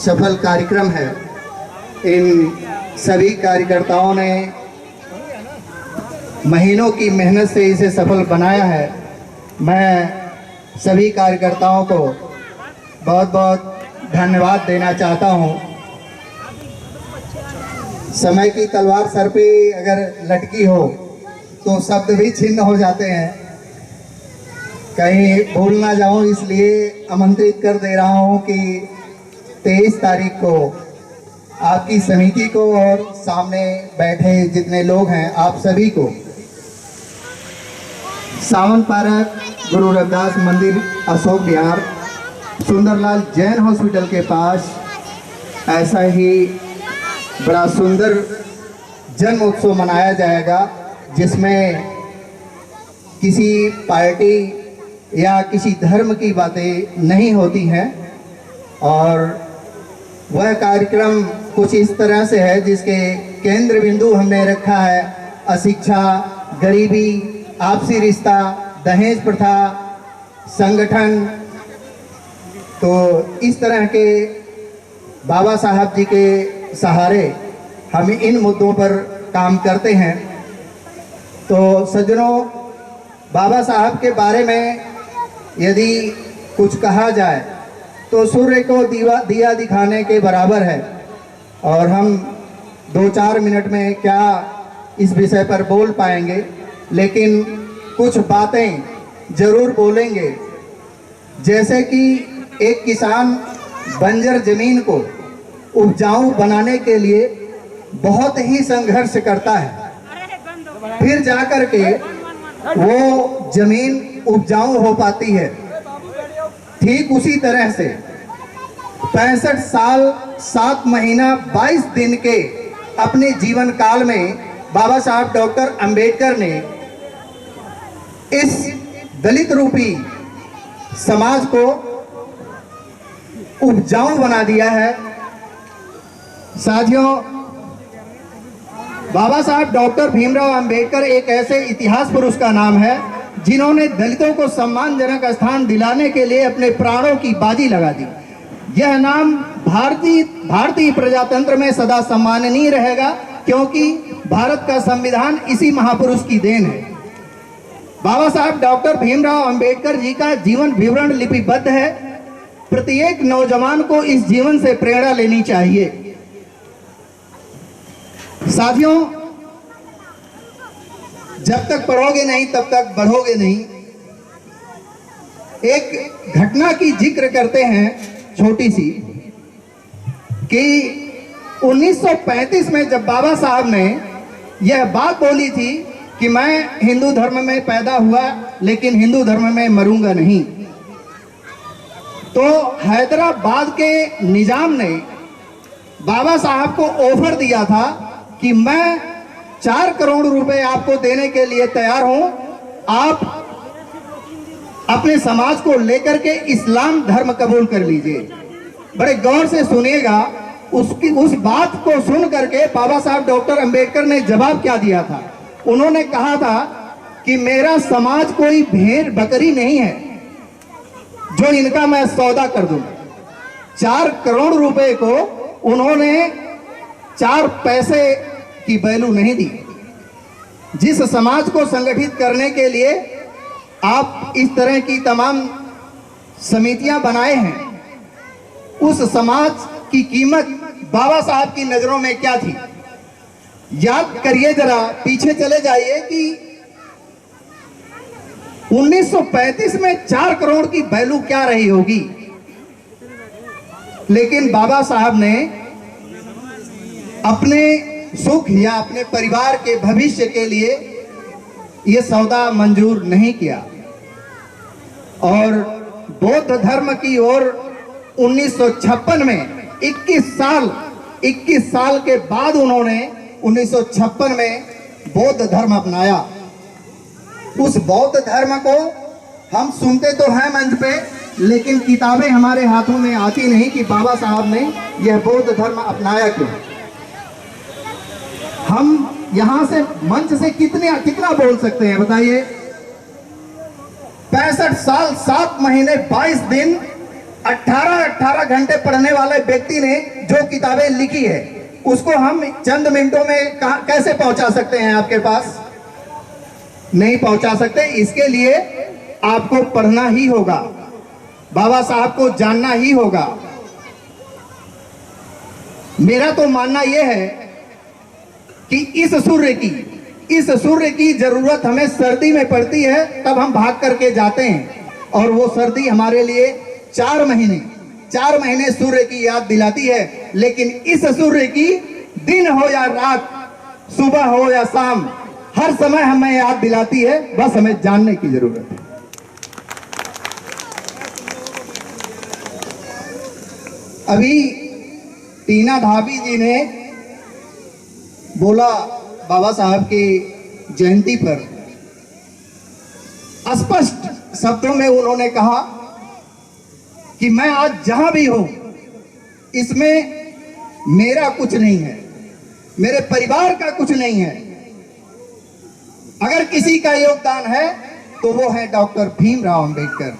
सफल कार्यक्रम है। इन सभी कार्यकर्ताओं ने महीनों की मेहनत से इसे सफल बनाया है। मैं सभी कार्यकर्ताओं को बहुत बहुत धन्यवाद देना चाहता हूं। समय की तलवार सर पे अगर लटकी हो तो शब्द भी छिन्न हो जाते हैं। कहीं भूल ना जाऊं, इसलिए आमंत्रित कर दे रहा हूं कि 23 तारीख को आपकी समिति को और सामने बैठे जितने लोग हैं आप सभी को सावन पार्क, गुरु रविदास मंदिर, अशोक विहार, सुंदरलाल जैन हॉस्पिटल के पास ऐसा ही बड़ा सुंदर जन्म उत्सव मनाया जाएगा, जिसमें किसी पार्टी या किसी धर्म की बातें नहीं होती हैं। और वह कार्यक्रम कुछ इस तरह से है जिसके केंद्र बिंदु हमने रखा है अशिक्षा, गरीबी, आपसी रिश्ता, दहेज प्रथा, संगठन। तो इस तरह के बाबा साहब जी के सहारे हम इन मुद्दों पर काम करते हैं। तो सज्जनों, बाबा साहब के बारे में यदि कुछ कहा जाए तो सूर्य को दिया दिखाने के बराबर है। और हम 2-4 मिनट में क्या इस विषय पर बोल पाएंगे, लेकिन कुछ बातें जरूर बोलेंगे। जैसे कि एक किसान बंजर जमीन को उपजाऊ बनाने के लिए बहुत ही संघर्ष करता है, फिर जाकर के वो जमीन उपजाऊ हो पाती है। ठीक उसी तरह से 65 साल 7 महीना 22 दिन के अपने जीवन काल में बाबा साहब डॉक्टर अंबेडकर ने इस दलित रूपी समाज को उपजाऊ बना दिया है। साथियों, बाबा साहब डॉक्टर भीमराव अंबेडकर एक ऐसे इतिहास पुरुष का नाम है जिन्होंने दलितों को सम्मानजनक स्थान दिलाने के लिए अपने प्राणों की बाजी लगा दी। यह नाम भारतीय प्रजातंत्र में सदा सम्माननीय रहेगा, क्योंकि भारत का संविधान इसी महापुरुष की देन है। बाबा साहब डॉक्टर भीमराव अंबेडकर जी का जीवन विवरण लिपिबद्ध है। प्रत्येक नौजवान को इस जीवन से प्रेरणा लेनी चाहिए। साथियों, जब तक पढ़ोगे नहीं तब तक बढ़ोगे नहीं। एक घटना की जिक्र करते हैं छोटी सी, कि 1935 में जब बाबा साहब ने यह बात बोली थी कि मैं हिंदू धर्म में पैदा हुआ लेकिन हिंदू धर्म में मरूंगा नहीं, तो हैदराबाद के निजाम ने बाबा साहब को ऑफर दिया था कि मैं 4 करोड़ रुपए आपको देने के लिए तैयार हूं, आप अपने समाज को लेकर के इस्लाम धर्म कबूल कर लीजिए। बड़े गौर से सुनिएगा, उस बात को सुन करके बाबा साहब डॉक्टर अंबेडकर ने जवाब क्या दिया था। उन्होंने कहा था कि मेरा समाज कोई भेड़ बकरी नहीं है जो इनका मैं सौदा कर दूं। 4 करोड़ रुपए को उन्होंने 4 पैसे की वैल्यू नहीं दी। जिस समाज को संगठित करने के लिए आप इस तरह की तमाम समितियां बनाए हैं, उस समाज की कीमत बाबा साहब की नजरों में क्या थी? याद करिए, जरा पीछे चले जाइए कि 1935 में 4 करोड़ की वैल्यू क्या रही होगी। लेकिन बाबा साहब ने अपने सुख या अपने परिवार के भविष्य के लिए यह सौदा मंजूर नहीं किया और बौद्ध धर्म की ओर 1956 में 21 साल के बाद उन्होंने 1956 में बौद्ध धर्म अपनाया। उस बौद्ध धर्म को हम सुनते तो हैं मंच पे, लेकिन किताबें हमारे हाथों में आती नहीं कि बाबा साहब ने यह बौद्ध धर्म अपनाया क्यों। हम यहां से मंच से कितना बोल सकते हैं बताइए। 65 साल 7 महीने 22 दिन 18 घंटे पढ़ने वाले व्यक्ति ने जो किताबें लिखी है उसको हम चंद मिनटों में कैसे पहुंचा सकते हैं आपके पास? नहीं पहुंचा सकते। इसके लिए आपको पढ़ना ही होगा, बाबा साहब को जानना ही होगा। मेरा तो मानना यह है कि इस सूर्य की जरूरत हमें सर्दी में पड़ती है, तब हम भाग करके जाते हैं, और वो सर्दी हमारे लिए 4 महीने सूर्य की याद दिलाती है। लेकिन इस सूर्य की दिन हो या रात, सुबह हो या शाम, हर समय हमें याद दिलाती है। बस हमें जानने की जरूरत है। अभी टीना धाबी जी ने बोला, बाबा साहब की जयंती पर स्पष्ट शब्दों में उन्होंने कहा कि मैं आज जहां भी हूं, इसमें मेरा कुछ नहीं है, मेरे परिवार का कुछ नहीं है। अगर किसी का योगदान है तो वो है डॉक्टर भीमराव अंबेडकर।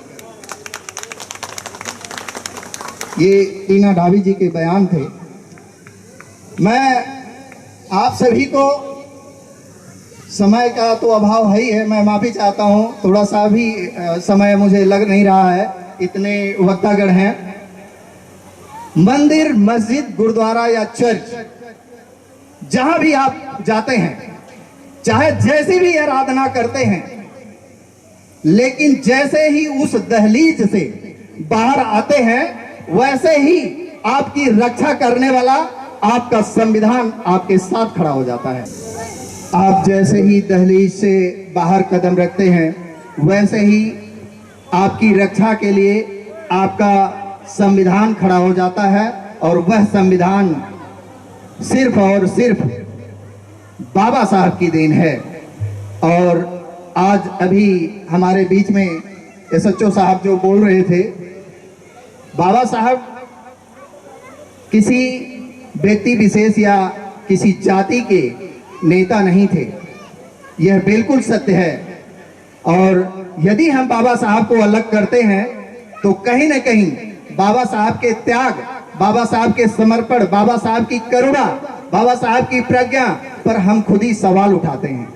ये टीना धाबी जी के बयान थे। मैं आप सभी को, समय का तो अभाव है ही है, मैं माफी चाहता हूं, थोड़ा सा भी समय मुझे लग नहीं रहा है, इतने वक्तागण हैं। मंदिर, मस्जिद, गुरुद्वारा या चर्च, जहां भी आप जाते हैं, चाहे जैसी भी आराधना करते हैं, लेकिन जैसे ही उस दहलीज से बाहर आते हैं, वैसे ही आपकी रक्षा करने वाला आपका संविधान आपके साथ खड़ा हो जाता है। आप जैसे ही दहलीज से बाहर कदम रखते हैं, वैसे ही आपकी रक्षा के लिए आपका संविधान खड़ा हो जाता है, और वह संविधान सिर्फ और सिर्फ बाबा साहब की देन है। और आज अभी हमारे बीच में एसएचओ साहब जो बोल रहे थे, बाबा साहब किसी व्यक्ति विशेष या किसी जाति के नेता नहीं थे, यह बिल्कुल सत्य है। और यदि हम बाबा साहब को अलग करते हैं तो कहीं न कहीं बाबा साहब के त्याग, बाबा साहब के समर्पण, बाबा साहब की करुणा, बाबा साहब की प्रज्ञा पर हम खुद ही सवाल उठाते हैं।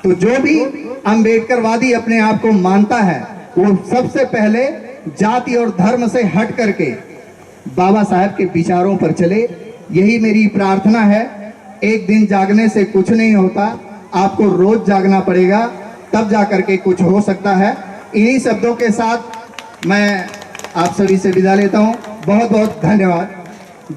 तो जो भी अंबेडकरवादी अपने आप को मानता है, वो सबसे पहले जाति और धर्म से हट करके बाबा साहब के विचारों पर चले। यही मेरी प्रार्थना है। एक दिन जागने से कुछ नहीं होता, आपको रोज जागना पड़ेगा, तब जाकर के कुछ हो सकता है। इन्हीं शब्दों के साथ मैं आप सभी से विदा लेता हूं। बहुत बहुत धन्यवाद।